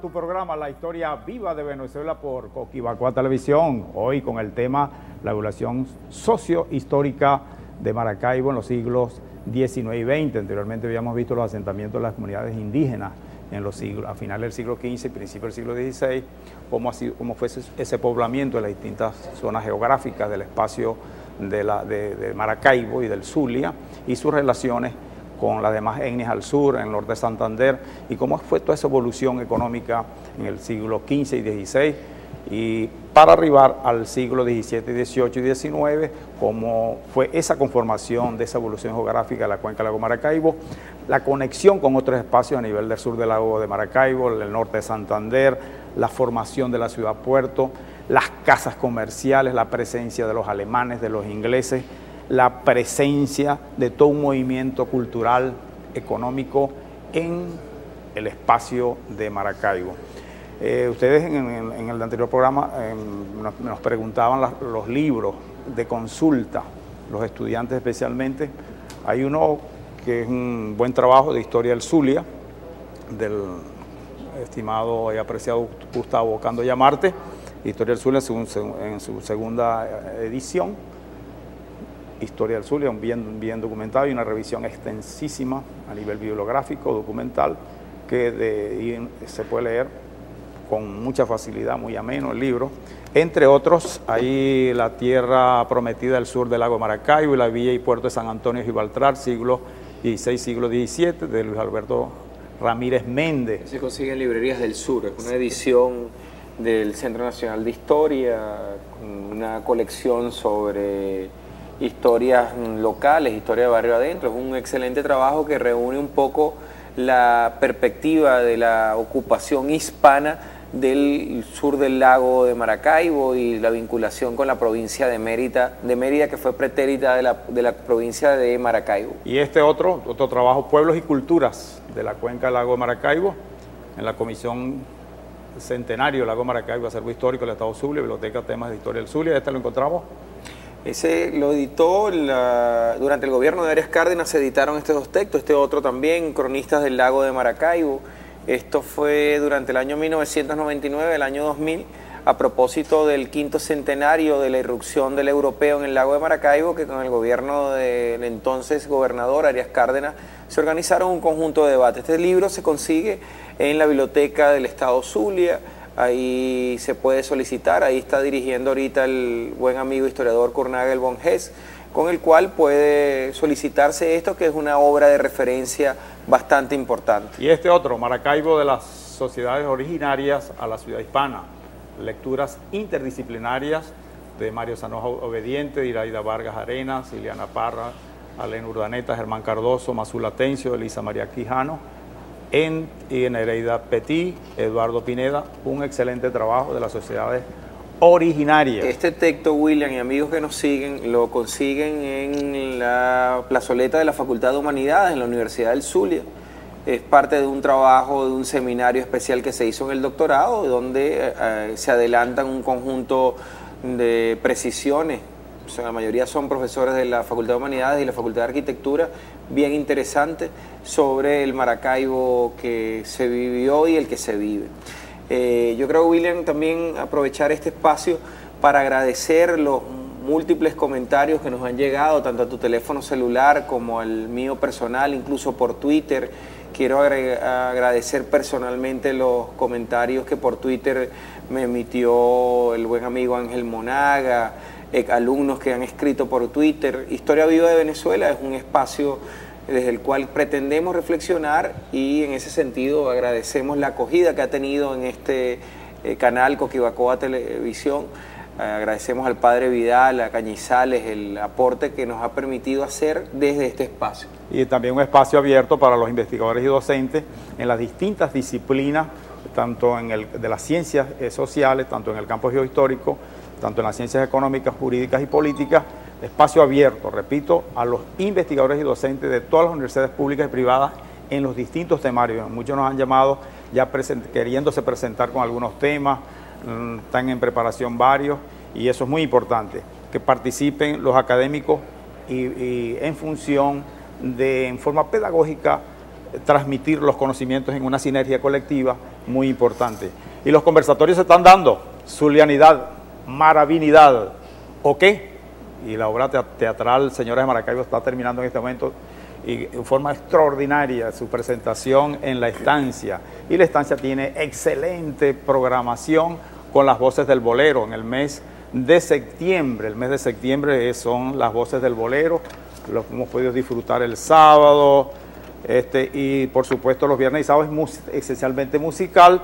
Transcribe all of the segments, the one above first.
tu programa La Historia Viva de Venezuela por Coquibacoa Televisión. Hoy con el tema la evaluación socio-histórica de Maracaibo en los siglos XIX y XX. Anteriormente habíamos visto los asentamientos de las comunidades indígenas en los siglos, a finales del siglo XV y principios del siglo XVI, cómo fue ese poblamiento de las distintas zonas geográficas del espacio de Maracaibo y del Zulia y sus relaciones con las demás etnias al sur, en el norte de Santander, y cómo fue toda esa evolución económica en el siglo XV y XVI, y para arribar al siglo XVII, XVIII y XIX, cómo fue esa conformación de esa evolución geográfica de la cuenca del lago Maracaibo, la conexión con otros espacios a nivel del sur del lago de Maracaibo, el norte de Santander, la formación de la ciudad-puerto, las casas comerciales, la presencia de los alemanes, de los ingleses, la presencia de todo un movimiento cultural, económico en el espacio de Maracaibo. Ustedes en el anterior programa nos preguntaban los libros de consulta, los estudiantes especialmente. Hay uno que es un buen trabajo de Historia del Zulia, del estimado y apreciado Gustavo Candoya Marte, Historia del Zulia en su segunda edición. Historia del Zulia, un bien documentado y una revisión extensísima a nivel bibliográfico, documental, que se puede leer con mucha facilidad, muy ameno el libro. Entre otros, hay La Tierra Prometida del Sur del Lago Maracaibo y la Villa y Puerto de San Antonio Gibraltar, siglo XVI, siglo XVII, de Luis Alberto Ramírez Méndez. Se consigue en librerías del sur, es una edición del Centro Nacional de Historia, una colección sobre historias locales, historia de barrio adentro. Es un excelente trabajo que reúne un poco la perspectiva de la ocupación hispana del sur del lago de Maracaibo y la vinculación con la provincia de Mérida, que fue pretérita de la provincia de Maracaibo. Y este otro trabajo, Pueblos y Culturas de la Cuenca del Lago de Maracaibo, en la Comisión Centenario del Lago Maracaibo, Acervo Histórico del Estado Zulia, Biblioteca Temas de Historia del Zulia. Este lo encontramos. Ese lo editó durante el gobierno de Arias Cárdenas. Se editaron estos dos textos, este otro también, Cronistas del Lago de Maracaibo. Esto fue durante el año 1999, el año 2000, a propósito del 5º centenario de la irrupción del europeo en el lago de Maracaibo, que con el gobierno del entonces gobernador Arias Cárdenas se organizaron un conjunto de debates. Este libro se consigue en la Biblioteca del Estado Zulia. Ahí se puede solicitar, ahí está dirigiendo ahorita el buen amigo historiador Kurnagel von Hess, con el cual puede solicitarse esto, que es una obra de referencia bastante importante. Y este otro, Maracaibo de las sociedades originarias a la ciudad hispana, lecturas interdisciplinarias de Mario Sanoja Obediente, Iraida Vargas Arenas, Liliana Parra, Alén Urdaneta, Germán Cardoso, Mazula Tencio, Elisa María Quijano, y Nereida Petit, Eduardo Pineda, un excelente trabajo de las sociedades originarias. Este texto, William y amigos que nos siguen, lo consiguen en la plazoleta de la Facultad de Humanidades en la Universidad del Zulia. Es parte de un trabajo, de un seminario especial que se hizo en el doctorado, donde se adelantan un conjunto de precisiones. O sea, la mayoría son profesores de la Facultad de Humanidades y la Facultad de Arquitectura, bien interesante sobre el Maracaibo que se vivió y el que se vive. Yo creo, William, también aprovechar este espacio para agradecer los múltiples comentarios que nos han llegado, tanto a tu teléfono celular como al mío personal, incluso por Twitter. Quiero agradecer personalmente los comentarios que por Twitter me emitió el buen amigo Ángel Monaga, alumnos que han escrito por Twitter. Historia Viva de Venezuela es un espacio desde el cual pretendemos reflexionar y en ese sentido agradecemos la acogida que ha tenido en este canal Coquibacoa Televisión. Agradecemos al padre Vidal, a Cañizales, el aporte que nos ha permitido hacer desde este espacio. Y también un espacio abierto para los investigadores y docentes en las distintas disciplinas, tanto de las ciencias sociales, tanto en el campo geohistórico, tanto en las ciencias económicas, jurídicas y políticas. Espacio abierto, repito, a los investigadores y docentes de todas las universidades públicas y privadas en los distintos temarios. Muchos nos han llamado ya queriéndose presentar con algunos temas, están en preparación varios, y eso es muy importante, que participen los académicos y en función de, en forma pedagógica, transmitir los conocimientos en una sinergia colectiva muy importante. Y los conversatorios se están dando, Zulianidad, Maravinidad, ¿o qué? Y la obra teatral Señores de Maracaibo está terminando en este momento y en forma extraordinaria su presentación en la estancia. Y la estancia tiene excelente programación con las voces del bolero en el mes de septiembre. El mes de septiembre son las voces del bolero, lo hemos podido disfrutar el sábado, y por supuesto los viernes y sábados es esencialmente musical,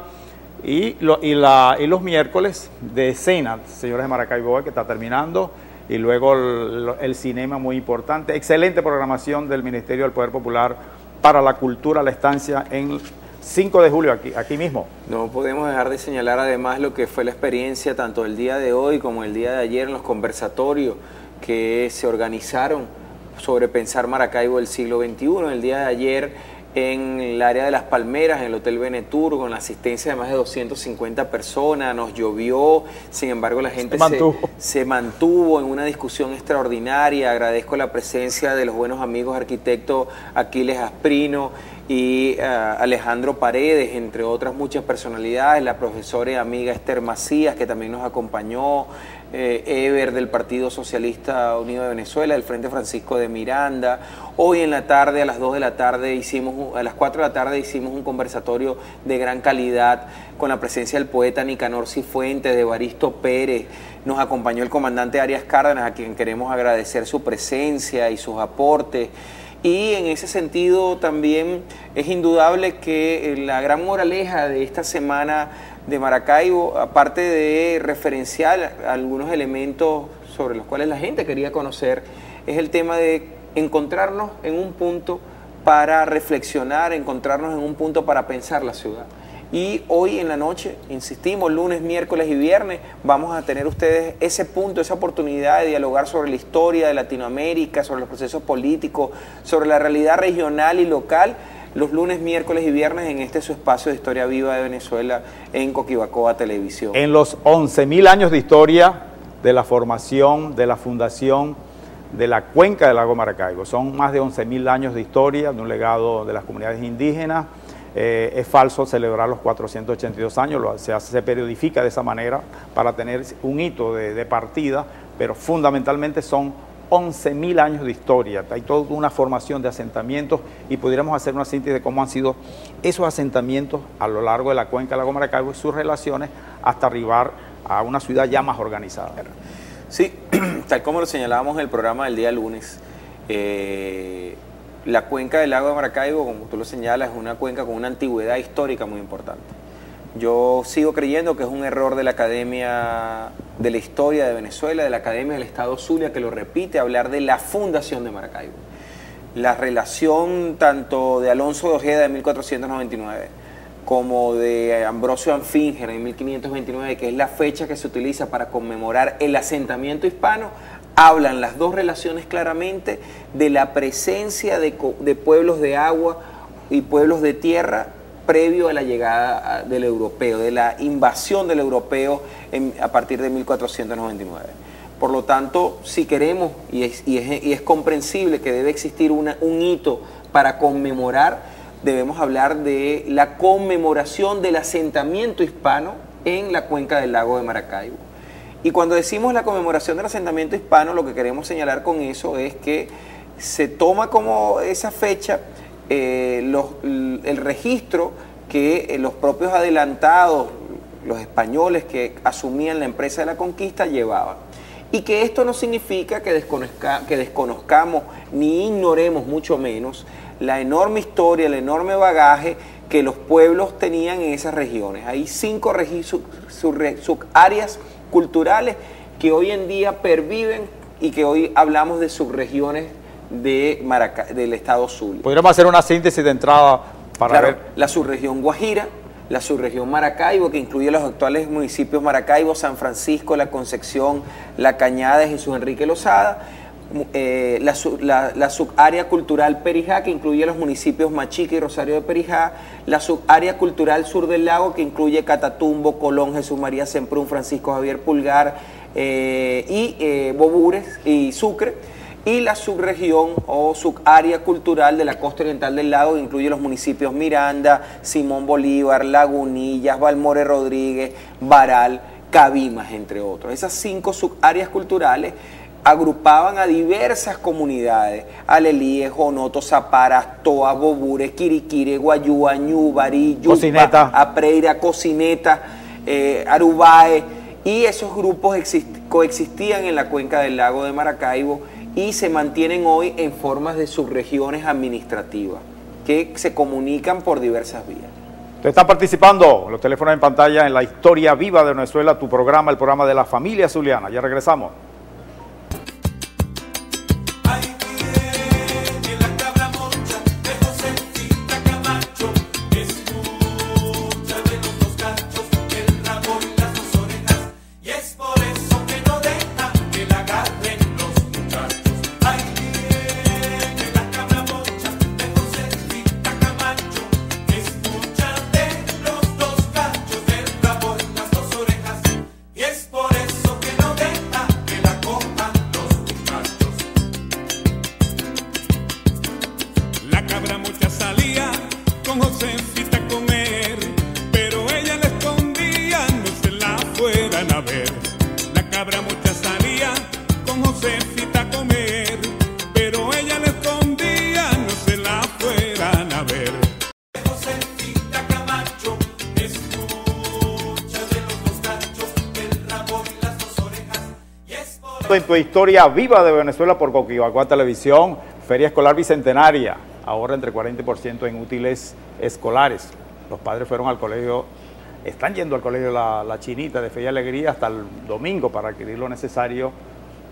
y los miércoles de escena, Señores de Maracaibo, que está terminando, y luego el cinema muy importante. Excelente programación del Ministerio del Poder Popular para la Cultura, la estancia en 5 de julio, aquí mismo. No podemos dejar de señalar además lo que fue la experiencia tanto el día de hoy como el día de ayer en los conversatorios que se organizaron sobre pensar Maracaibo del siglo XXI. El día de ayer en el área de Las Palmeras, en el Hotel Venetur, con la asistencia de más de 250 personas, nos llovió, sin embargo la gente se mantuvo en una discusión extraordinaria. Agradezco la presencia de los buenos amigos arquitectos Aquiles Asprino y Alejandro Paredes, entre otras muchas personalidades, la profesora y amiga Esther Macías, que también nos acompañó, Eber del Partido Socialista Unido de Venezuela, del Frente Francisco de Miranda. Hoy en la tarde, a las 2 de la tarde, a las 4 de la tarde hicimos un conversatorio de gran calidad con la presencia del poeta Nicanor Cifuentes, de Evaristo Pérez. Nos acompañó el comandante Arias Cárdenas, a quien queremos agradecer su presencia y sus aportes. Y en ese sentido también es indudable que la gran moraleja de esta semana de Maracaibo, aparte de referenciar algunos elementos sobre los cuales la gente quería conocer, es el tema de encontrarnos en un punto para reflexionar, encontrarnos en un punto para pensar la ciudad. Y hoy en la noche, insistimos, lunes, miércoles y viernes, vamos a tener ustedes ese punto, esa oportunidad de dialogar sobre la historia de Latinoamérica, sobre los procesos políticos, sobre la realidad regional y local, los lunes, miércoles y viernes en su espacio de Historia Viva de Venezuela en Coquibacoa Televisión. En los 11.000 años de historia de la formación, de la fundación de la cuenca del lago Maracaibo. Son más de 11.000 años de historia, de un legado de las comunidades indígenas. Es falso celebrar los 482 años, se periodifica de esa manera para tener un hito de partida, pero fundamentalmente son 11.000 años de historia. Hay toda una formación de asentamientos y pudiéramos hacer una síntesis de cómo han sido esos asentamientos a lo largo de la cuenca del lago Maracaibo y sus relaciones hasta arribar a una ciudad ya más organizada. Sí, tal como lo señalábamos en el programa del día lunes, la cuenca del lago de Maracaibo, como tú lo señalas, es una cuenca con una antigüedad histórica muy importante. Yo sigo creyendo que es un error de la Academia de la Historia de Venezuela, de la Academia del Estado Zulia, que lo repite, hablar de la fundación de Maracaibo. La relación tanto de Alonso de Ojeda de 1499 como de Ambrosio Anfínger en 1529, que es la fecha que se utiliza para conmemorar el asentamiento hispano, hablan las dos relaciones claramente de la presencia de pueblos de agua y pueblos de tierra previo a la llegada del europeo, de la invasión del europeo a partir de 1499. Por lo tanto, si queremos, y es comprensible que debe existir un hito para conmemorar, debemos hablar de la conmemoración del asentamiento hispano en la cuenca del lago de Maracaibo. Y cuando decimos la conmemoración del asentamiento hispano, lo que queremos señalar con eso es que se toma como esa fecha el registro que los propios adelantados, los españoles que asumían la empresa de la conquista, llevaban. Y que esto no significa que desconozcamos ni ignoremos, mucho menos, la enorme historia, el enorme bagaje que los pueblos tenían en esas regiones. Hay 5 subáreas culturales que hoy en día perviven y que hoy hablamos de subregiones del estado Zulia. Podríamos hacer una síntesis de entrada para ver. La subregión Guajira, la subregión Maracaibo, que incluye los actuales municipios Maracaibo, San Francisco, La Concepción, La Cañada de Jesús Enrique Lozada, la subárea cultural Perijá, que incluye los municipios Machica y Rosario de Perijá, la subárea cultural Sur del Lago, que incluye Catatumbo, Colón, Jesús María Semprún, Francisco Javier Pulgar y Bobures y Sucre, y la subregión o subárea cultural de la costa oriental del lago, que incluye los municipios Miranda, Simón Bolívar, Lagunillas, Balmore Rodríguez, Baral, Cabimas, entre otros. Esas 5 subáreas culturales agrupaban a diversas comunidades: Alelíes, Jonoto, Zaparas, Toa, Bobure, Quiriquire, Guayúa, Ñubarí, Yupa, Apreira, Cocineta, Arubae, y esos grupos coexistían en la cuenca del lago de Maracaibo y se mantienen hoy en formas de subregiones administrativas que se comunican por diversas vías. Usted está participando, los teléfonos en pantalla, en la historia viva de Venezuela, tu programa, el programa de la familia zuliana. Ya regresamos. En tu historia viva de Venezuela por Coquibacoa Televisión, Feria Escolar Bicentenaria, ahorra entre 40% en útiles escolares. Los padres fueron al colegio, están yendo al colegio La Chinita de Fe y Alegría hasta el domingo para adquirir lo necesario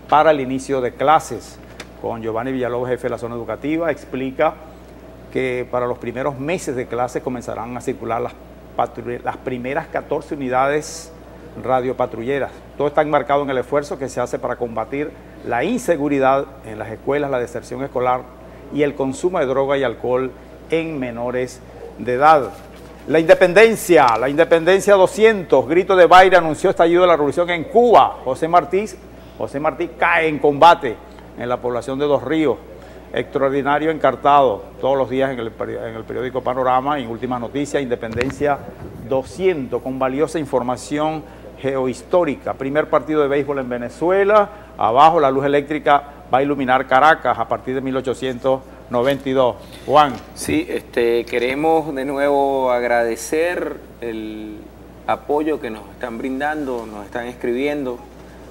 para el inicio de clases. Con Giovanni Villalobos, jefe de la zona educativa, explica que para los primeros meses de clases comenzarán a circular las primeras 14 unidades radiopatrulleras. Todo está enmarcado en el esfuerzo que se hace para combatir la inseguridad en las escuelas, la deserción escolar y el consumo de droga y alcohol en menores de edad. La independencia 200, grito de baile, anunció estallido de la revolución en Cuba. José Martí cae en combate en la población de Dos Ríos. Extraordinario encartado todos los días en el periódico Panorama y en Últimas Noticias. Independencia 200, con valiosa información geohistórica. Primer partido de béisbol en Venezuela. Abajo, la luz eléctrica va a iluminar Caracas a partir de 1892. Juan. Sí, queremos de nuevo agradecer el apoyo que nos están brindando, nos están escribiendo.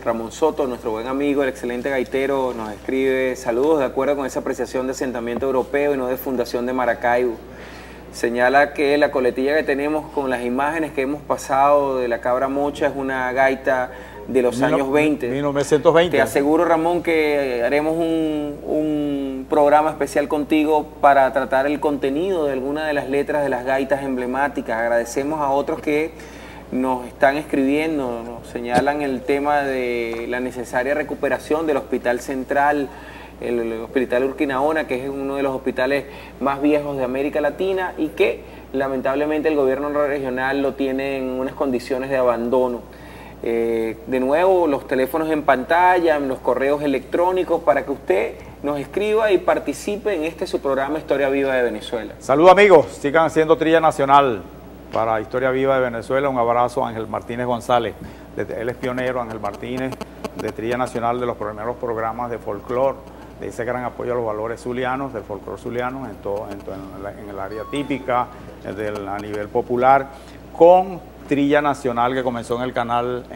Ramón Soto, nuestro buen amigo, el excelente gaitero, nos escribe: saludos, de acuerdo con esa apreciación de asentamiento europeo y no de fundación de Maracaibo. Señala que la coletilla que tenemos con las imágenes que hemos pasado de la cabra mocha es una gaita de los años 20. 1920. Te aseguro, Ramón, que haremos un programa especial contigo para tratar el contenido de alguna de las letras de las gaitas emblemáticas. Agradecemos a otros que nos están escribiendo, nos señalan el tema de la necesaria recuperación del Hospital Central, el Hospital Urquinaona, que es uno de los hospitales más viejos de América Latina y que lamentablemente el gobierno regional lo tiene en unas condiciones de abandono. De nuevo, los teléfonos en pantalla, los correos electrónicos para que usted nos escriba y participe en su programa Historia Viva de Venezuela. Saludos amigos, sigan haciendo trilla nacional para Historia Viva de Venezuela. Un abrazo a Ángel Martínez González, él es pionero, Ángel Martínez, de Trilla Nacional, de los primeros programas de folclore, de ese gran apoyo a los valores zulianos, del folclore zuliano, en el área típica, a nivel popular, con Trilla Nacional que comenzó en el canal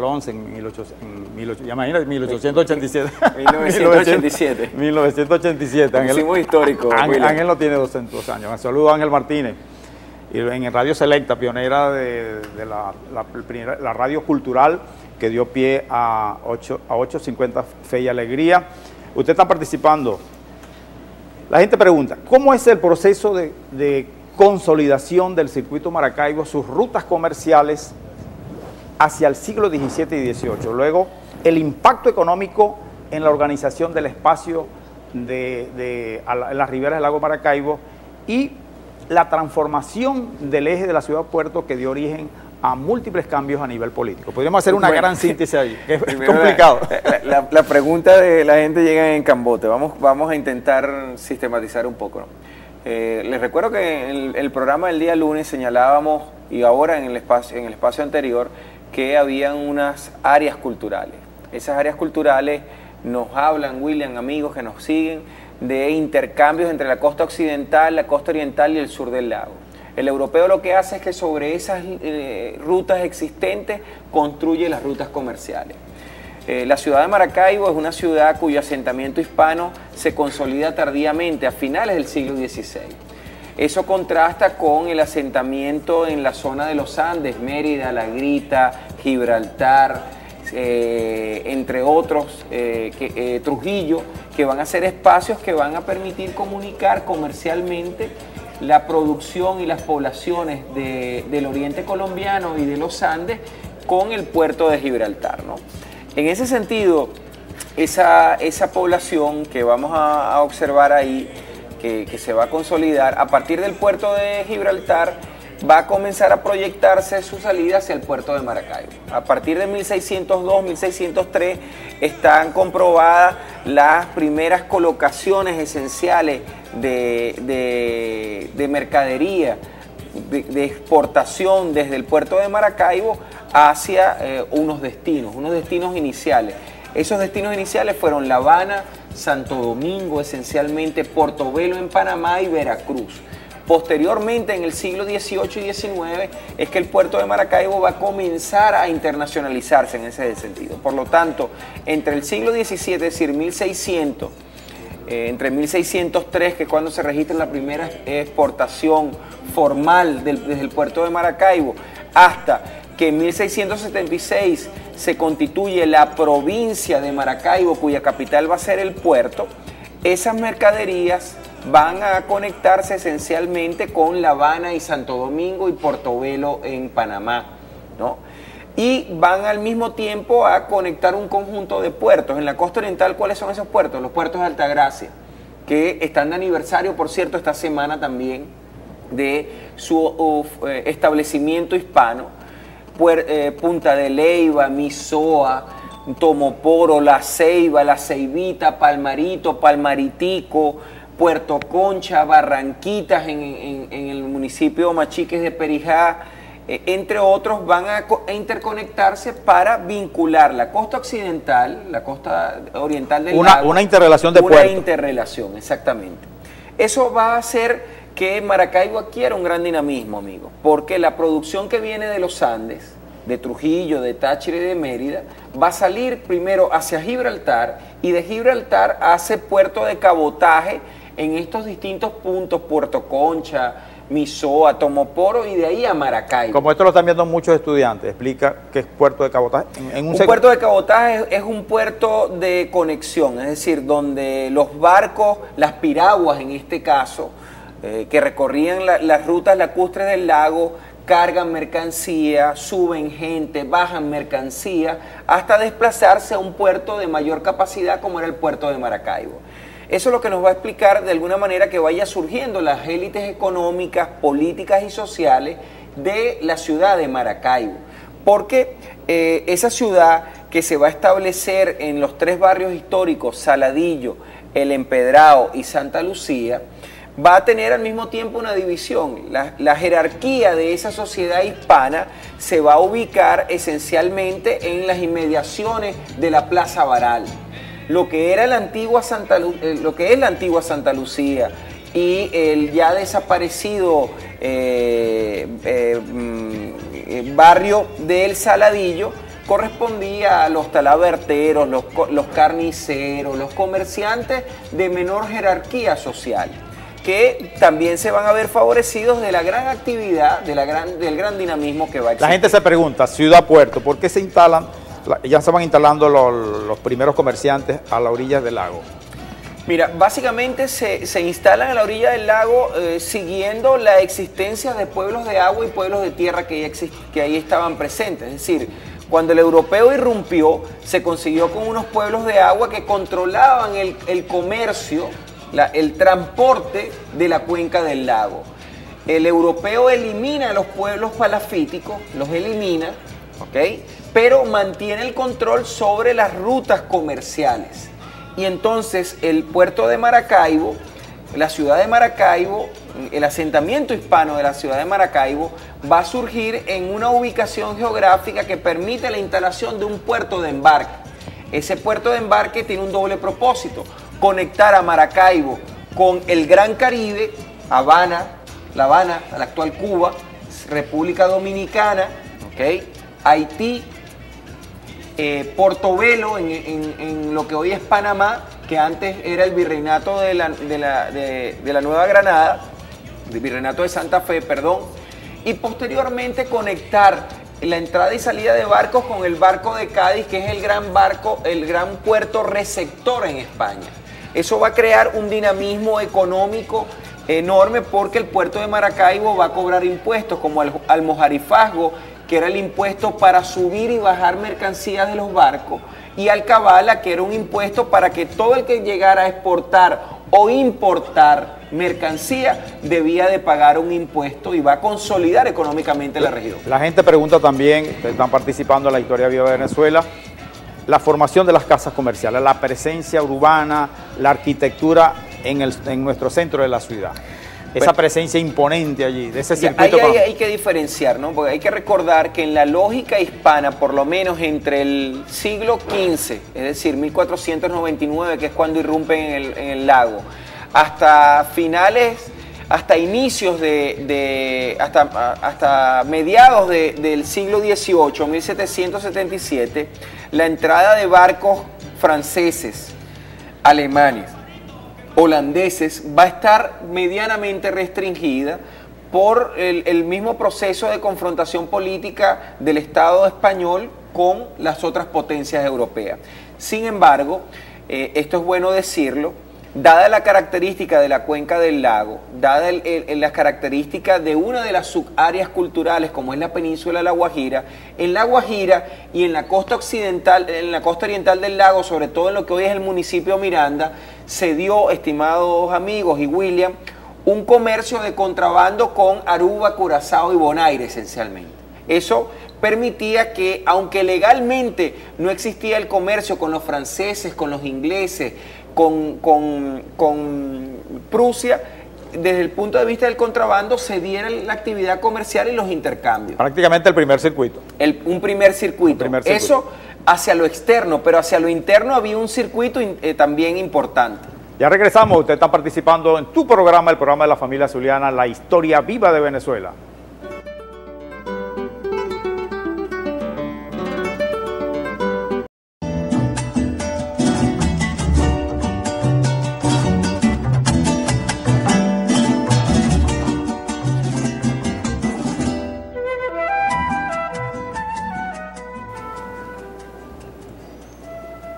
11 en 1887. 1987. 1987. Hicimos histórico. Ángel no tiene 200 años. Un saludo a Ángel Martínez. Y en Radio Selecta, pionera de la radio cultural que dio pie a 850 Fe y Alegría. Usted está participando. La gente pregunta, ¿cómo es el proceso de consolidación del circuito Maracaibo, sus rutas comerciales hacia el siglo XVII y XVIII? Luego, el impacto económico en la organización del espacio en las riberas del lago Maracaibo y la transformación del eje de la ciudad-puerto que dio origen a múltiples cambios a nivel político. Podríamos hacer una gran síntesis ahí, que es Primero, complicado. La pregunta de la gente llega en cambote. Vamos a intentar sistematizar un poco, ¿no? Les recuerdo que en el programa del día lunes señalábamos, y ahora en el espacio anterior, que habían unas áreas culturales. Esas áreas culturales nos hablan, William, amigos que nos siguen, de intercambios entre la costa occidental, la costa oriental y el sur del lago. El europeo lo que hace es que sobre esas rutas existentes construye las rutas comerciales. La ciudad de Maracaibo es una ciudad cuyo asentamiento hispano se consolida tardíamente, a finales del siglo XVI. Eso contrasta con el asentamiento en la zona de los Andes, Mérida, La Grita, Gibraltar, entre otros, Trujillo, que van a ser espacios que van a permitir comunicar comercialmente la producción y las poblaciones del oriente colombiano y de los Andes con el puerto de Gibraltar, ¿no? En ese sentido, esa población que vamos a observar ahí, que se va a consolidar, a partir del puerto de Gibraltar, va a comenzar a proyectarse su salida hacia el puerto de Maracaibo. A partir de 1602, 1603, están comprobadas las primeras colocaciones esenciales de mercadería, de exportación desde el puerto de Maracaibo hacia unos destinos iniciales. Esos destinos iniciales fueron La Habana, Santo Domingo, esencialmente Portobelo en Panamá y Veracruz. Posteriormente, en el siglo XVIII y XIX, es que el puerto de Maracaibo va a comenzar a internacionalizarse en ese sentido. Por lo tanto, entre el siglo XVII, es decir, 1600, entre 1603, que es cuando se registra la primera exportación formal desde el puerto de Maracaibo, hasta que en 1676 se constituye la provincia de Maracaibo, cuya capital va a ser el puerto, esas mercaderías van a conectarse esencialmente con La Habana y Santo Domingo y Portobelo en Panamá, ¿no? Y van al mismo tiempo a conectar un conjunto de puertos. En la costa oriental, ¿cuáles son esos puertos? Los puertos de Altagracia, que están de aniversario, por cierto, esta semana también, de su establecimiento hispano. Punta de Leyva, Misoa, Tomoporo, La Ceiba, La Ceibita, Palmarito, Palmaritico, Puerto Concha, Barranquitas en el municipio de Machiques de Perijá, entre otros, van a interconectarse para vincular la costa occidental, la costa oriental del lago. Una interrelación de puertos. Una interrelación, exactamente. Eso va a hacer que Maracaibo adquiera un gran dinamismo, amigos, porque la producción que viene de los Andes, de Trujillo, de Táchira y de Mérida, va a salir primero hacia Gibraltar y de Gibraltar hace puerto de cabotaje en estos distintos puntos, Puerto Concha, Misoa, Tomoporo y de ahí a Maracaibo. Como esto lo están viendo muchos estudiantes, explica qué es puerto de cabotaje. Un puerto de cabotaje es un puerto de conexión, es decir, donde los barcos, las piraguas en este caso, que recorrían las rutas lacustres del lago, cargan mercancía, suben gente, bajan mercancía, hasta desplazarse a un puerto de mayor capacidad como era el puerto de Maracaibo. Eso es lo que nos va a explicar de alguna manera que vaya surgiendo las élites económicas, políticas y sociales de la ciudad de Maracaibo. Porque esa ciudad que se va a establecer en los tres barrios históricos, Saladillo, El Empedrado y Santa Lucía, va a tener al mismo tiempo una división. La jerarquía de esa sociedad hispana se va a ubicar esencialmente en las inmediaciones de la Plaza Baral. Lo que era la antigua lo que es la antigua Santa Lucía y el ya desaparecido barrio del Saladillo correspondía a los talaverteros, los carniceros, los comerciantes de menor jerarquía social, que también se van a ver favorecidos de la gran actividad, del gran dinamismo que va a existir. La gente se pregunta, ciudad-puerto, ¿por qué se instalan? Ya se van instalando los primeros comerciantes a la orilla del lago. Mira, básicamente se instalan a la orilla del lago siguiendo la existencia de pueblos de agua y pueblos de tierra que ahí estaban presentes. Es decir, cuando el europeo irrumpió, se consiguió con unos pueblos de agua que controlaban el comercio, el transporte de la cuenca del lago. El europeo elimina a los pueblos palafíticos, los elimina, ¿ok? Pero mantiene el control sobre las rutas comerciales. Y entonces el puerto de Maracaibo, la ciudad de Maracaibo, el asentamiento hispano de la ciudad de Maracaibo va a surgir en una ubicación geográfica que permite la instalación de un puerto de embarque. Ese puerto de embarque tiene un doble propósito: conectar a Maracaibo con el Gran Caribe, Habana, La Habana, la actual Cuba, República Dominicana, ¿okay? Haití, Portobelo en lo que hoy es Panamá, que antes era el virreinato de la Nueva Granada, el virreinato de Santa Fe, perdón, y posteriormente conectar la entrada y salida de barcos con el barco de Cádiz, que es el gran barco, el gran puerto receptor en España. Eso va a crear un dinamismo económico enorme, porque el puerto de Maracaibo va a cobrar impuestos como almojarifazgo, que era el impuesto para subir y bajar mercancías de los barcos, y alcabala, que era un impuesto para que todo el que llegara a exportar o importar mercancía debía de pagar un impuesto, y va a consolidar económicamente la región. La gente pregunta también, están participando en la Historia Viva de Venezuela, la formación de las casas comerciales, la presencia urbana, la arquitectura en nuestro centro de la ciudad. Esa presencia imponente allí, de ese circuito. Ahí hay que diferenciar, ¿no? Porque hay que recordar que en la lógica hispana, por lo menos entre el siglo XV, es decir, 1499, que es cuando irrumpen en el lago, hasta finales, hasta inicios hasta mediados del siglo XVIII, 1777, la entrada de barcos franceses, alemanes, holandeses va a estar medianamente restringida por el mismo proceso de confrontación política del Estado español con las otras potencias europeas. Sin embargo, esto es bueno decirlo, dada la característica de la cuenca del lago, dada las características de una de las subáreas culturales como es la península de La Guajira, en La Guajira y en la costa occidental, en la costa oriental del lago, sobre todo en lo que hoy es el municipio Miranda, se dio, estimados amigos y William, un comercio de contrabando con Aruba, Curazao y Bonaire esencialmente. Eso permitía que, aunque legalmente no existía el comercio con los franceses, con los ingleses, con Prusia, desde el punto de vista del contrabando se diera la actividad comercial y los intercambios. Prácticamente el primer circuito. Un primer circuito. Eso hacia lo externo, pero hacia lo interno había un circuito también importante. Ya regresamos, usted está participando en tu programa, el programa de la familia zuliana, La Historia Viva de Venezuela.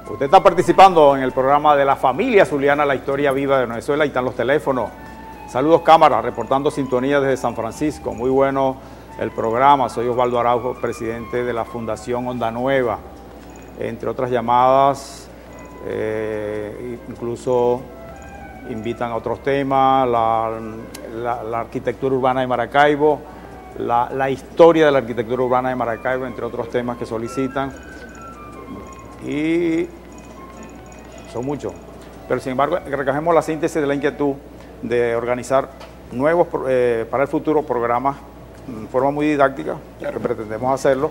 Usted está participando en el programa de la familia zuliana, La Historia Viva de Venezuela. Ahí están los teléfonos. Saludos cámara, reportando sintonía desde San Francisco. Muy bueno el programa. Soy Osvaldo Araujo, presidente de la Fundación Onda Nueva. Entre otras llamadas, incluso invitan a otros temas, la arquitectura urbana de Maracaibo, la historia de la arquitectura urbana de Maracaibo, entre otros temas que solicitan. Y son muchos, pero sin embargo recogemos la síntesis de la inquietud de organizar nuevos para el futuro programas en forma muy didáctica, que pretendemos hacerlo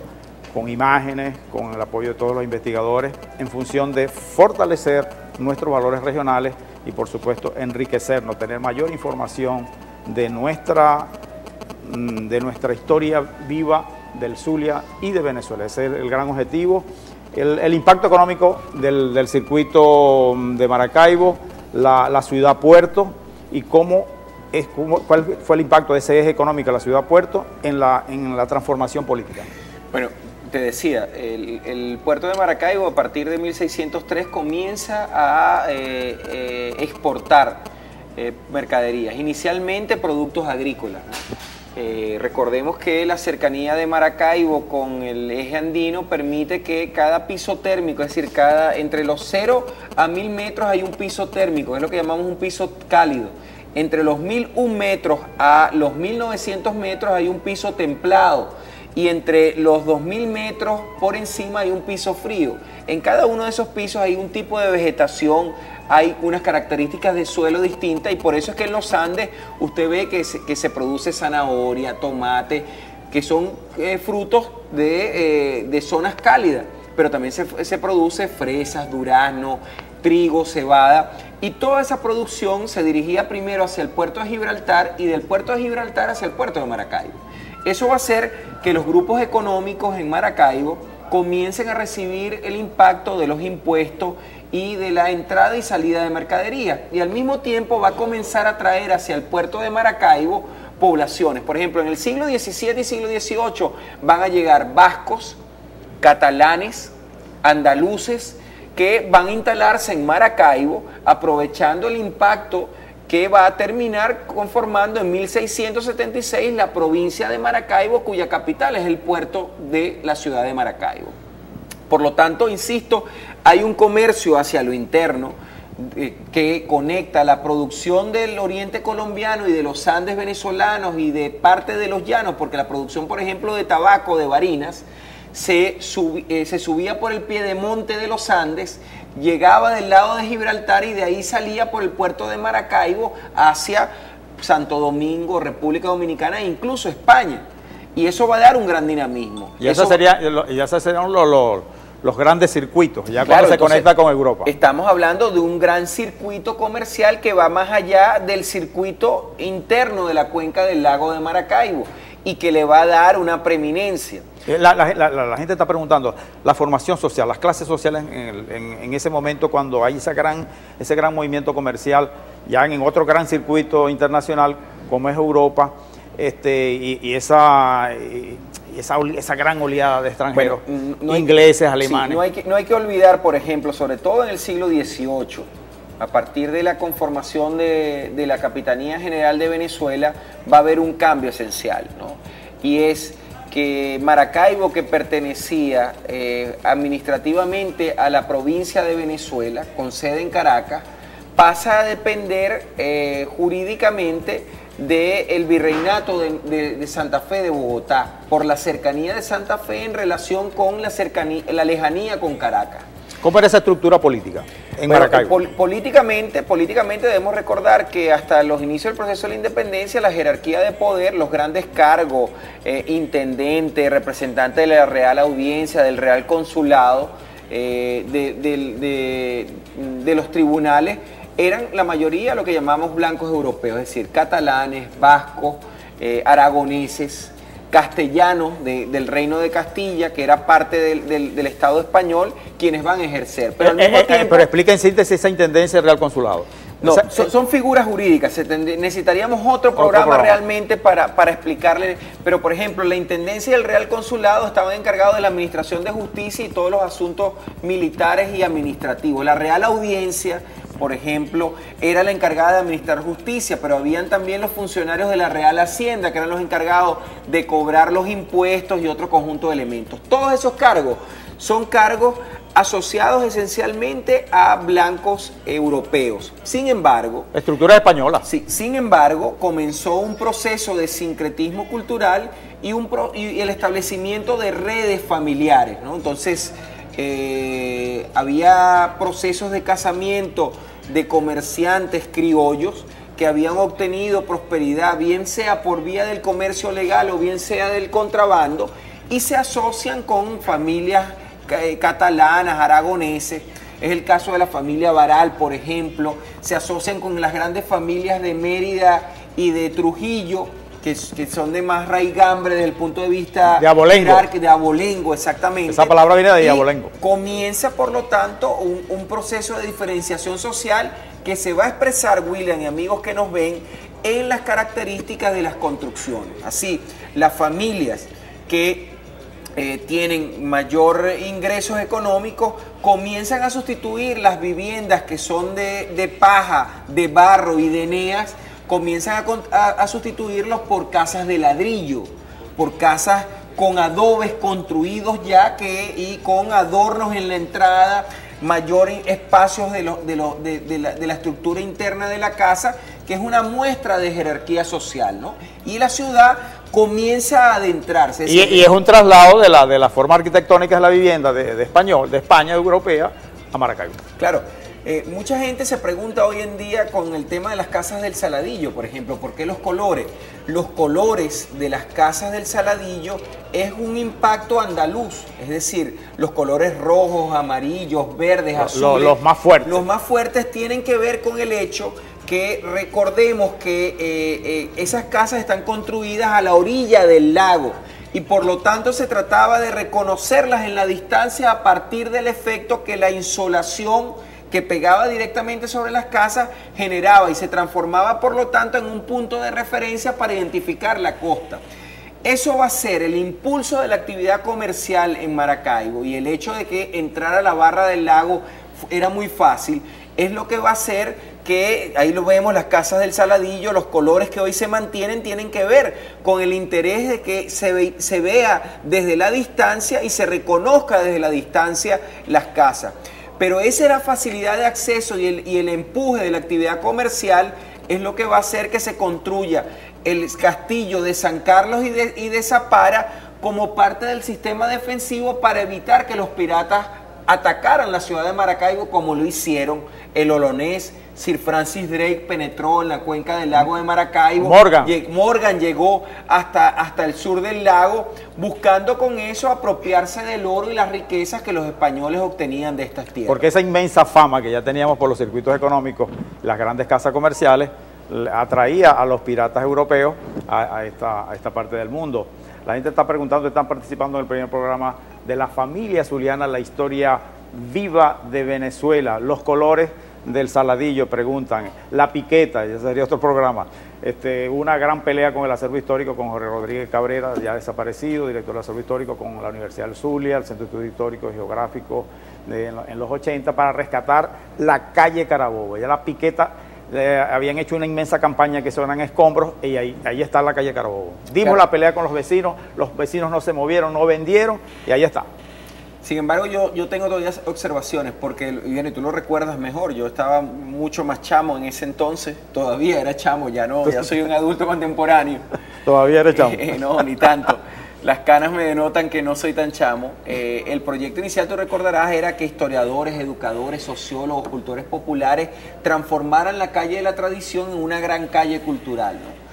con imágenes, con el apoyo de todos los investigadores, en función de fortalecer nuestros valores regionales y por supuesto enriquecernos, tener mayor información de nuestra historia viva del Zulia y de Venezuela. Ese es el gran objetivo. El impacto económico del circuito de Maracaibo, la ciudad puerto, y cuál fue el impacto de ese eje económico de la ciudad puerto en la transformación política. Bueno, te decía, el puerto de Maracaibo a partir de 1603 comienza a exportar mercaderías, inicialmente productos agrícolas, ¿no? Recordemos que la cercanía de Maracaibo con el eje andino permite que cada piso térmico, es decir, entre los 0 a 1000 metros hay un piso térmico, es lo que llamamos un piso cálido, entre los 1001 metros a los 1900 metros hay un piso templado y entre los 2000 metros por encima hay un piso frío. En cada uno de esos pisos hay un tipo de vegetación, hay unas características de suelo distintas y por eso es que en los Andes usted ve que se produce zanahoria, tomate, que son frutos de zonas cálidas, pero también se produce fresas, durazno, trigo, cebada, y toda esa producción se dirigía primero hacia el puerto de Gibraltar y del puerto de Gibraltar hacia el puerto de Maracaibo. Eso va a hacer que los grupos económicos en Maracaibo comiencen a recibir el impacto de los impuestos y de la entrada y salida de mercadería, y al mismo tiempo va a comenzar a traer hacia el puerto de Maracaibo poblaciones. Por ejemplo, en el siglo XVII y siglo XVIII van a llegar vascos, catalanes, andaluces, que van a instalarse en Maracaibo, aprovechando el impacto que va a terminar conformando en 1676 la provincia de Maracaibo, cuya capital es el puerto de la ciudad de Maracaibo. Por lo tanto, insisto, hay un comercio hacia lo interno que conecta la producción del oriente colombiano y de los Andes venezolanos y de parte de los llanos, porque la producción, por ejemplo, de tabaco, de barinas, se subía por el piedemonte de los Andes, llegaba del lado de Gibraltar y de ahí salía por el puerto de Maracaibo hacia Santo Domingo, República Dominicana e incluso España. Y eso va a dar un gran dinamismo. Y esos serían los grandes circuitos, ya claro, cuando se conecta con Europa. Estamos hablando de un gran circuito comercial que va más allá del circuito interno de la cuenca del lago de Maracaibo y que le va a dar una preeminencia. La gente está preguntando, la formación social, las clases sociales en ese momento cuando hay ese gran movimiento comercial, ya en otro gran circuito internacional como es Europa, y esa gran oleada de extranjeros, bueno, ingleses, alemanes. Sí, no hay que olvidar, por ejemplo, sobre todo en el siglo XVIII, a partir de la conformación de la Capitanía General de Venezuela, va a haber un cambio esencial, ¿no? Y es que Maracaibo, que pertenecía administrativamente a la provincia de Venezuela, con sede en Caracas, pasa a depender jurídicamente del virreinato de Santa Fe de Bogotá, por la cercanía de Santa Fe en relación con la lejanía con Caracas. ¿Cómo era esa estructura política en Maracaibo? Políticamente debemos recordar que hasta los inicios del proceso de la independencia, la jerarquía de poder, los grandes cargos, intendente, representante de la Real Audiencia, del Real Consulado, de los tribunales, eran la mayoría lo que llamamos blancos europeos, es decir, catalanes, vascos, aragoneses, castellanos del Reino de Castilla, que era parte del Estado español, quienes van a ejercer. Pero al mismo tiempo, pero explica en síntesis esa intendencia del Real Consulado. No, son figuras jurídicas. Necesitaríamos otro programa realmente para explicarle. Pero, por ejemplo, la Intendencia y el Real Consulado estaban encargados de la administración de justicia y todos los asuntos militares y administrativos. La Real Audiencia, por ejemplo, era la encargada de administrar justicia, pero habían también los funcionarios de la Real Hacienda, que eran los encargados de cobrar los impuestos y otro conjunto de elementos. Todos esos cargos son cargos asociados esencialmente a blancos europeos. Sin embargo... Estructura española. Sí, sin embargo, comenzó un proceso de sincretismo cultural y el establecimiento de redes familiares, ¿no? Entonces, había procesos de casamiento de comerciantes criollos que habían obtenido prosperidad, bien sea por vía del comercio legal o bien sea del contrabando, y se asocian con familias catalanas, aragoneses. Es el caso de la familia Baral, por ejemplo. Se asocian con las grandes familias de Mérida y de Trujillo, que son de más raigambre desde el punto de vista de abolengo. De abolengo, exactamente. Esa palabra viene de abolengo. Comienza, por lo tanto, un proceso de diferenciación social que se va a expresar, William y amigos que nos ven, en las características de las construcciones. Así, las familias que tienen mayor ingresos económicos comienzan a sustituir las viviendas que son de paja, de barro y de eneas, comienzan a sustituirlos por casas de ladrillo, por casas con adobes construidos ya y con adornos en la entrada, mayor espacios de la estructura interna de la casa, que es una muestra de jerarquía social, ¿no? Y la ciudad comienza a adentrarse. Y es un traslado de la forma arquitectónica de la vivienda de España europea a Maracaibo. Claro. Mucha gente se pregunta hoy en día con el tema de las casas del Saladillo, por ejemplo, ¿por qué los colores? Los colores de las casas del Saladillo es un impacto andaluz, es decir, los colores rojos, amarillos, verdes, azules. Los más fuertes. Los más fuertes tienen que ver con el hecho que recordemos que esas casas están construidas a la orilla del lago. Y por lo tanto se trataba de reconocerlas en la distancia a partir del efecto que la insolación que pegaba directamente sobre las casas generaba y se transformaba por lo tanto en un punto de referencia para identificar la costa. Eso va a ser el impulso de la actividad comercial en Maracaibo y el hecho de que entrar a la barra del lago era muy fácil, es lo que va a hacer que, ahí lo vemos, las casas del Saladillo, los colores que hoy se mantienen tienen que ver con el interés de que se vea desde la distancia y se reconozca desde la distancia las casas. Pero esa era facilidad de acceso y el empuje de la actividad comercial es lo que va a hacer que se construya el castillo de San Carlos y de Zapara como parte del sistema defensivo para evitar que los piratas atacaran la ciudad de Maracaibo como lo hicieron el Olonés. Sir Francis Drake penetró en la cuenca del lago de Maracaibo. Morgan llegó hasta el sur del lago, buscando con eso apropiarse del oro y las riquezas que los españoles obtenían de estas tierras. Porque esa inmensa fama que ya teníamos por los circuitos económicos, las grandes casas comerciales, atraía a los piratas europeos a esta parte del mundo. La gente está preguntando, están participando en el primer programa de la familia zuliana, la historia viva de Venezuela, los colores del Saladillo, preguntan, la piqueta, ya sería otro programa, una gran pelea con el acervo histórico, con Jorge Rodríguez Cabrera, ya desaparecido, director del acervo histórico, con la Universidad del Zulia, el Centro de Estudios Históricos y Geográficos en los 80, para rescatar la calle Carabobo. Ya la piqueta habían hecho una inmensa campaña que son escombros y ahí está la calle Carabobo. Dimos la pelea con los vecinos no se movieron, no vendieron y ahí está. Sin embargo, yo tengo todavía observaciones, porque, y tú lo recuerdas mejor, yo estaba mucho más chamo en ese entonces, todavía era chamo, ya soy un adulto contemporáneo. Todavía eres chamo. No, ni tanto. Las canas me denotan que no soy tan chamo. El proyecto inicial, tú recordarás, era que historiadores, educadores, sociólogos, cultores populares transformaran la calle de la tradición en una gran calle cultural, ¿no?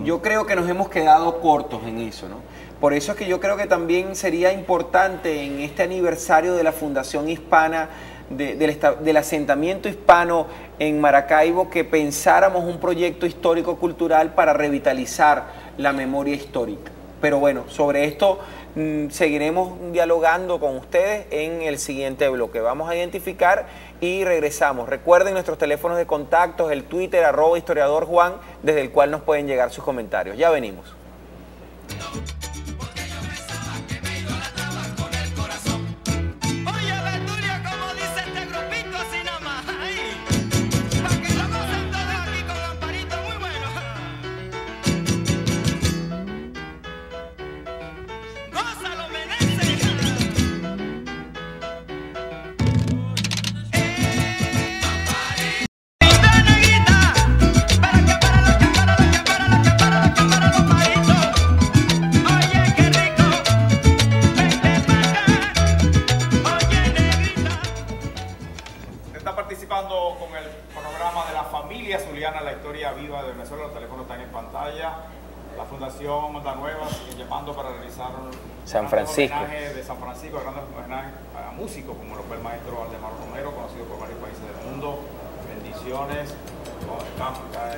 Yo creo que nos hemos quedado cortos en eso, ¿no? Por eso es que yo creo que también sería importante en este aniversario de la Fundación Hispana, del asentamiento hispano en Maracaibo, que pensáramos un proyecto histórico-cultural para revitalizar la memoria histórica. Pero bueno, sobre esto seguiremos dialogando con ustedes en el siguiente bloque. Vamos a identificar y regresamos. Recuerden nuestros teléfonos de contacto, el Twitter, @historiadorjuan, desde el cual nos pueden llegar sus comentarios. Ya venimos. La historia viva de Venezuela, los teléfonos están en pantalla. La Fundación Onda Nueva sigue llamando para realizar un homenaje de San Francisco, grandes homenajes a músicos como lo fue el maestro Aldemar Romero, conocido por varios países del mundo. Bendiciones.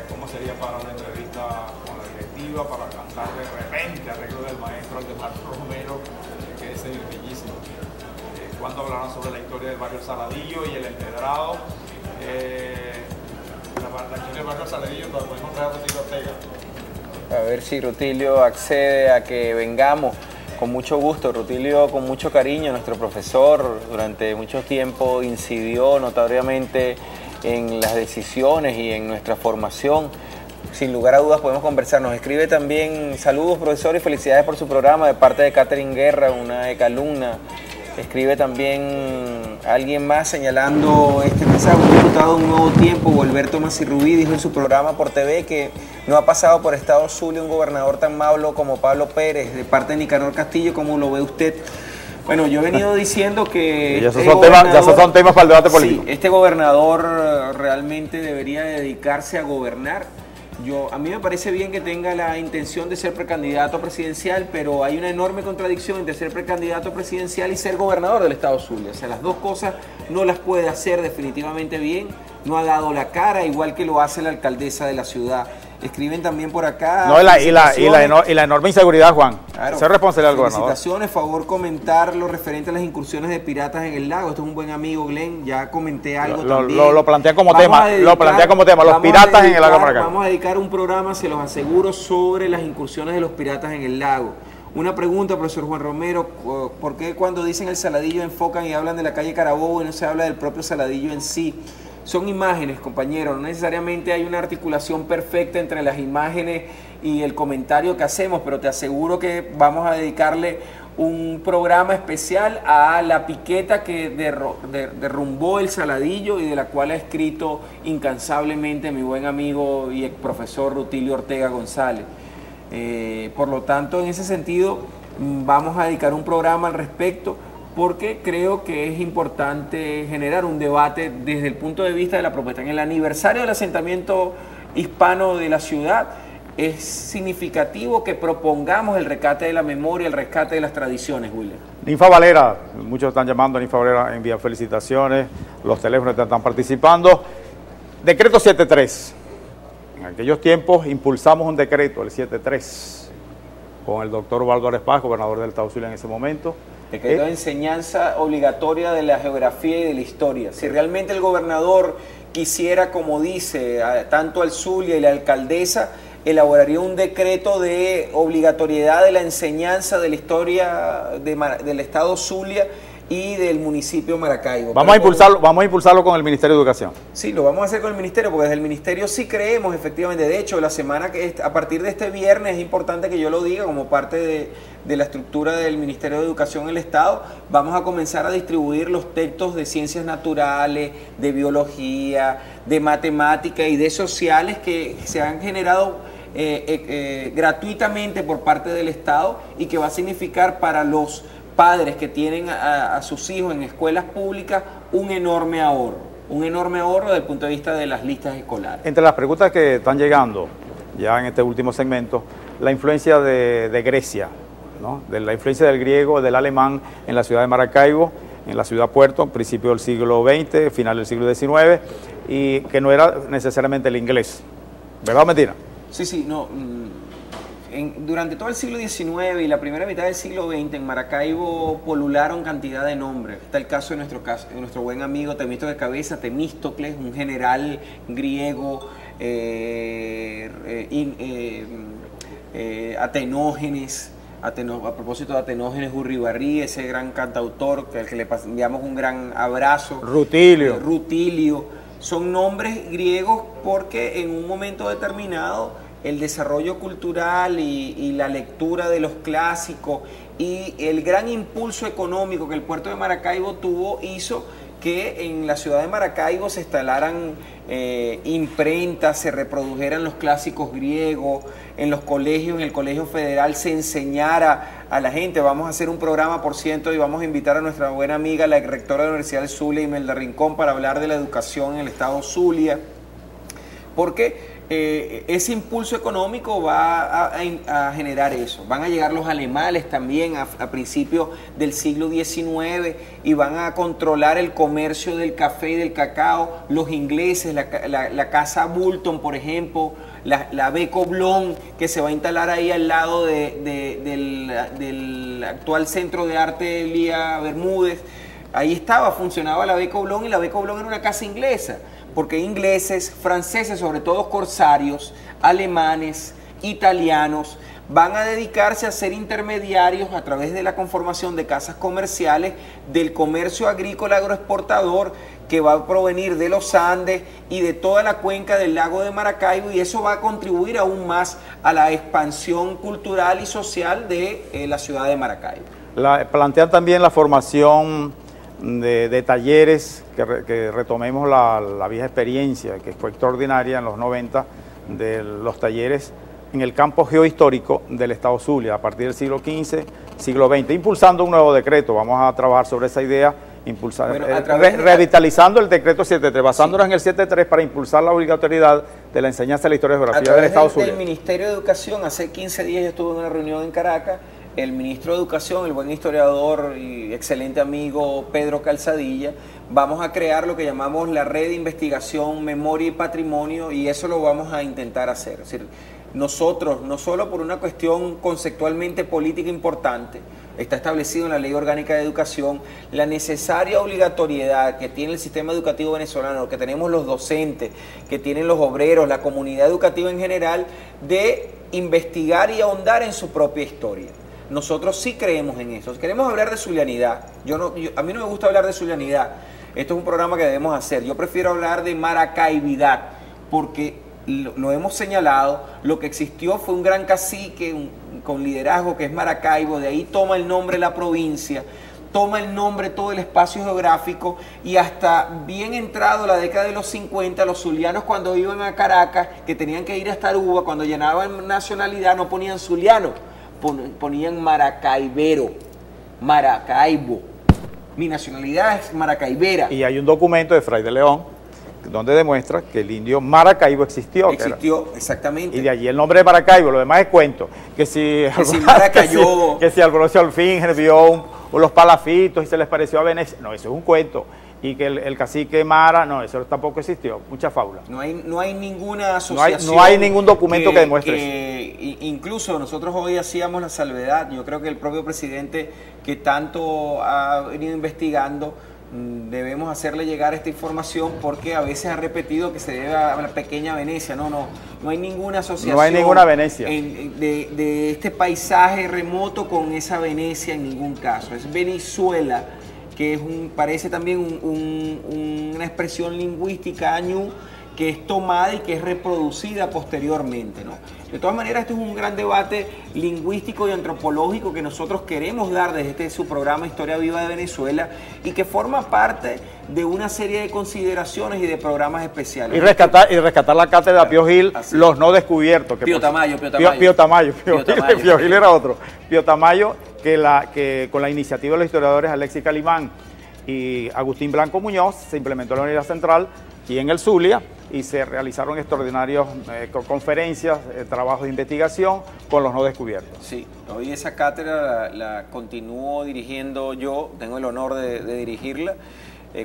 ¿Cómo sería para una entrevista con la directiva para cantar de repente arreglo del maestro Aldemar Romero, que es bellísimo? ¿Cuándo hablarán sobre la historia del barrio Saladillo y el Empedrado? A ver si Rutilio accede a que vengamos. Con mucho gusto, Rutilio, con mucho cariño, nuestro profesor, durante mucho tiempo incidió notoriamente en las decisiones y en nuestra formación. Sin lugar a dudas podemos conversar. Nos escribe también: saludos, profesor, y felicidades por su programa, de parte de Catherine Guerra, una exalumna Escribe también alguien más señalando este mensaje: un diputado de Un Nuevo Tiempo, Gualberto Macirrubí, dijo en su programa por TV que no ha pasado por Estado Zulia un gobernador tan malo como Pablo Pérez, de parte de Nicanor Castillo. ¿Cómo lo ve usted? Bueno, yo he venido diciendo que... ya esos son temas para el debate político. Sí, este gobernador realmente debería dedicarse a gobernar. A mí me parece bien que tenga la intención de ser precandidato presidencial, pero hay una enorme contradicción entre ser precandidato presidencial y ser gobernador del Estado Zulia. O sea, las dos cosas no las puede hacer definitivamente bien. No ha dado la cara, igual que lo hace la alcaldesa de la ciudad. Escriben también por acá... No, y la enorme inseguridad, Juan. Claro, ser responsable del gobernador. Felicitaciones, favor comentar lo referente a las incursiones de piratas en el lago. Esto es un buen amigo, Glenn, ya comenté algo también. Lo plantea como tema, los piratas en el lago Maracaibo. Vamos a dedicar un programa, se los aseguro, sobre las incursiones de los piratas en el lago. Una pregunta, profesor Juan Romero: ¿por qué cuando dicen el Saladillo enfocan y hablan de la calle Carabobo y no se habla del propio Saladillo en sí? Son imágenes, compañeros, no necesariamente hay una articulación perfecta entre las imágenes y el comentario que hacemos, pero te aseguro que vamos a dedicarle un programa especial a la piqueta que derrumbó el Saladillo y de la cual ha escrito incansablemente mi buen amigo y ex profesor Rutilio Ortega González. Por lo tanto, en ese sentido, vamos a dedicar un programa al respecto, porque creo que es importante generar un debate desde el punto de vista de la propuesta. En el aniversario del asentamiento hispano de la ciudad, es significativo que propongamos el rescate de la memoria, el rescate de las tradiciones, William. Ninfa Valera, muchos están llamando a Ninfa Valera, envían felicitaciones, los teléfonos están participando. Decreto 73. En aquellos tiempos impulsamos un decreto, el 73, con el doctor Ubaldo Arespaz, gobernador del Estado Zulia en ese momento. Decreto de enseñanza obligatoria de la geografía y de la historia. Si realmente el gobernador quisiera, como dice, tanto al Zulia y la alcaldesa, elaboraría un decreto de obligatoriedad de la enseñanza de la historia del Estado Zulia y del municipio de Maracaibo. Vamos a impulsarlo con el Ministerio de Educación. Sí, lo vamos a hacer con el Ministerio, porque desde el Ministerio sí creemos, efectivamente. De hecho, a partir de este viernes, es importante que yo lo diga, como parte de la estructura del Ministerio de Educación en el Estado, vamos a comenzar a distribuir los textos de ciencias naturales, de biología, de matemática y de sociales que se han generado gratuitamente por parte del Estado, y que va a significar para los padres que tienen a sus hijos en escuelas públicas un enorme ahorro desde el punto de vista de las listas escolares. Entre las preguntas que están llegando ya en este último segmento, la influencia de Grecia, ¿no? De la influencia del griego, del alemán en la ciudad de Maracaibo, en la ciudad puerto, principio del siglo XX, final del siglo XIX, y que no era necesariamente el inglés. ¿Verdad o mentira? Sí, no. Durante todo el siglo XIX y la primera mitad del siglo XX, en Maracaibo polularon cantidad de nombres. Está el caso de nuestro buen amigo Temístocles Cabeza, Temístocles, un general griego, Atenógenes. A propósito de Atenógenes Urribarri, ese gran cantautor al que le enviamos un gran abrazo. Rutilio. Son nombres griegos porque en un momento determinado el desarrollo cultural y la lectura de los clásicos y el gran impulso económico que el puerto de Maracaibo tuvo hizo que en la ciudad de Maracaibo se instalaran imprentas, se reprodujeran los clásicos griegos, en los colegios, en el Colegio Federal se enseñara a la gente. Vamos a hacer un programa, por cierto, y vamos a invitar a nuestra buena amiga, la rectora de la Universidad del Zulia, Imelda Rincón, para hablar de la educación en el estado Zulia, porque ese impulso económico va a generar eso. Van a llegar los alemanes también a principios del siglo XIX y van a controlar el comercio del café y del cacao. Los ingleses, la casa Bulton, por ejemplo, la Beco Blon, que se va a instalar ahí al lado del actual Centro de Arte Elía Bermúdez. Ahí funcionaba la Beco Blon, y la Beco Blon era una casa inglesa, porque ingleses, franceses, sobre todo corsarios, alemanes, italianos, van a dedicarse a ser intermediarios a través de la conformación de casas comerciales del comercio agrícola agroexportador que va a provenir de los Andes y de toda la cuenca del lago de Maracaibo, y eso va a contribuir aún más a la expansión cultural y social de la ciudad de Maracaibo. Plantean también la formación de talleres, que retomemos la vieja experiencia, que fue extraordinaria en los 90, de los talleres en el campo geohistórico del Estado Zulia, a partir del siglo XV, siglo XX, impulsando un nuevo decreto. Vamos a trabajar sobre esa idea, revitalizando el decreto 73, basándonos en el 73 para impulsar la obligatoriedad de la enseñanza de la historia y geografía del Estado Zulia. El Ministerio de Educación, hace 15 días yo estuve en una reunión en Caracas. El ministro de Educación, el buen historiador y excelente amigo Pedro Calzadilla, vamos a crear lo que llamamos la red de investigación, memoria y patrimonio, y eso lo vamos a intentar hacer. Es decir, nosotros, no solo por una cuestión conceptualmente política importante, está establecido en la Ley Orgánica de Educación, la necesaria obligatoriedad que tiene el sistema educativo venezolano, que tenemos los docentes, que tienen los obreros, la comunidad educativa en general, de investigar y ahondar en su propia historia. Nosotros sí creemos en eso. Queremos hablar de zulianidad. A mí no me gusta hablar de zulianidad. Esto es un programa que debemos hacer. Yo prefiero hablar de maracaividad, porque lo hemos señalado. Lo que existió fue un gran cacique con liderazgo que es Maracaibo. De ahí toma el nombre la provincia, toma el nombre todo el espacio geográfico, y hasta bien entrado la década de los 50, los zulianos cuando iban a Caracas, que tenían que ir hasta Aruba, cuando llenaban nacionalidad no ponían zuliano, ponían maracaibero, Maracaibo. Mi nacionalidad es maracaibera. Y hay un documento de Fray de León donde demuestra que el indio Maracaibo existió. Exactamente. Y de allí el nombre de Maracaibo. Lo demás es cuento. Que si Albornoz Alfín vio los palafitos y se les pareció a Venecia. No, eso es un cuento. Y que el cacique Mara, no, eso tampoco existió. Mucha fábula. No hay ninguna asociación. No hay ningún documento que demuestre eso. Incluso nosotros hoy hacíamos la salvedad. Yo creo que el propio presidente, que tanto ha venido investigando, debemos hacerle llegar esta información, porque a veces ha repetido que se debe a la pequeña Venecia. No hay ninguna asociación. No hay ninguna Venecia. De este paisaje remoto con esa Venecia en ningún caso. Es Venezuela, que parece también una expresión lingüística añú, que es tomada y que es reproducida posteriormente, ¿no? De todas maneras, este es un gran debate lingüístico y antropológico que nosotros queremos dar desde su programa Historia Viva de Venezuela, y que forma parte de una serie de consideraciones y de programas especiales. Y rescatar la cátedra de Pío Gil, los no descubiertos. Pío Tamayo. Pío Gil era otro. Pío Tamayo, que con la iniciativa de los historiadores Alexis Calimán y Agustín Blanco Muñoz se implementó en la Universidad Central y en el Zulia, y se realizaron extraordinarias conferencias, trabajos de investigación con los no descubiertos. Sí, hoy esa cátedra la continúo dirigiendo yo, tengo el honor de dirigirla.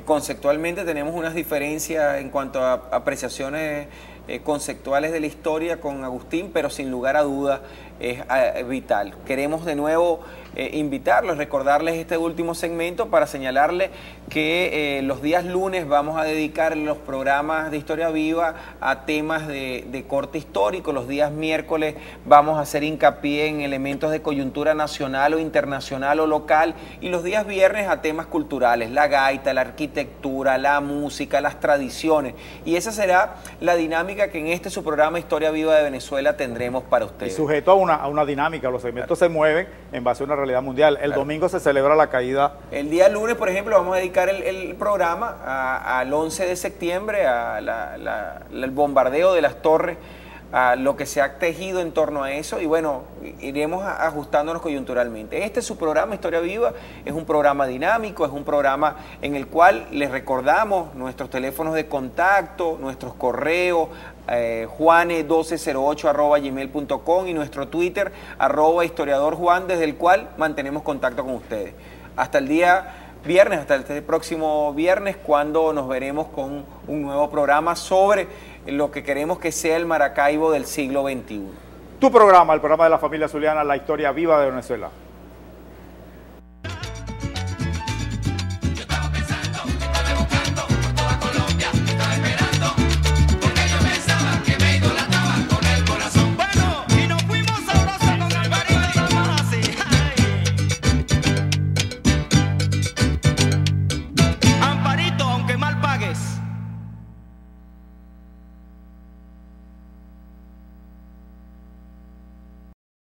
Conceptualmente tenemos unas diferencias en cuanto a apreciaciones conceptuales de la historia con Agustín, pero sin lugar a dudas es vital. Queremos de nuevo invitarlos, recordarles este último segmento para señalarles que los días lunes vamos a dedicar los programas de Historia Viva a temas de corte histórico. Los días miércoles vamos a hacer hincapié en elementos de coyuntura nacional o internacional o local, y los días viernes a temas culturales, la gaita, la arquitectura, la música, las tradiciones, y esa será la dinámica que en su programa Historia Viva de Venezuela tendremos para ustedes. Y sujeto a una dinámica, los segmentos se mueven en base a una realidad mundial. El domingo se celebra la caída. El día lunes, por ejemplo, vamos a dedicar el programa al 11 de septiembre, al bombardeo de las torres, a lo que se ha tejido en torno a eso, y bueno, iremos ajustándonos coyunturalmente. Este es su programa Historia Viva, es un programa dinámico, es un programa en el cual les recordamos nuestros teléfonos de contacto, nuestros correos, juane1208@gmail.com, y nuestro Twitter @historiadorjuan, desde el cual mantenemos contacto con ustedes. Hasta el día viernes, hasta este próximo viernes, cuando nos veremos con un nuevo programa sobre lo que queremos que sea el Maracaibo del siglo XXI. Tu programa, el programa de la familia zuliana, la Historia Viva de Venezuela.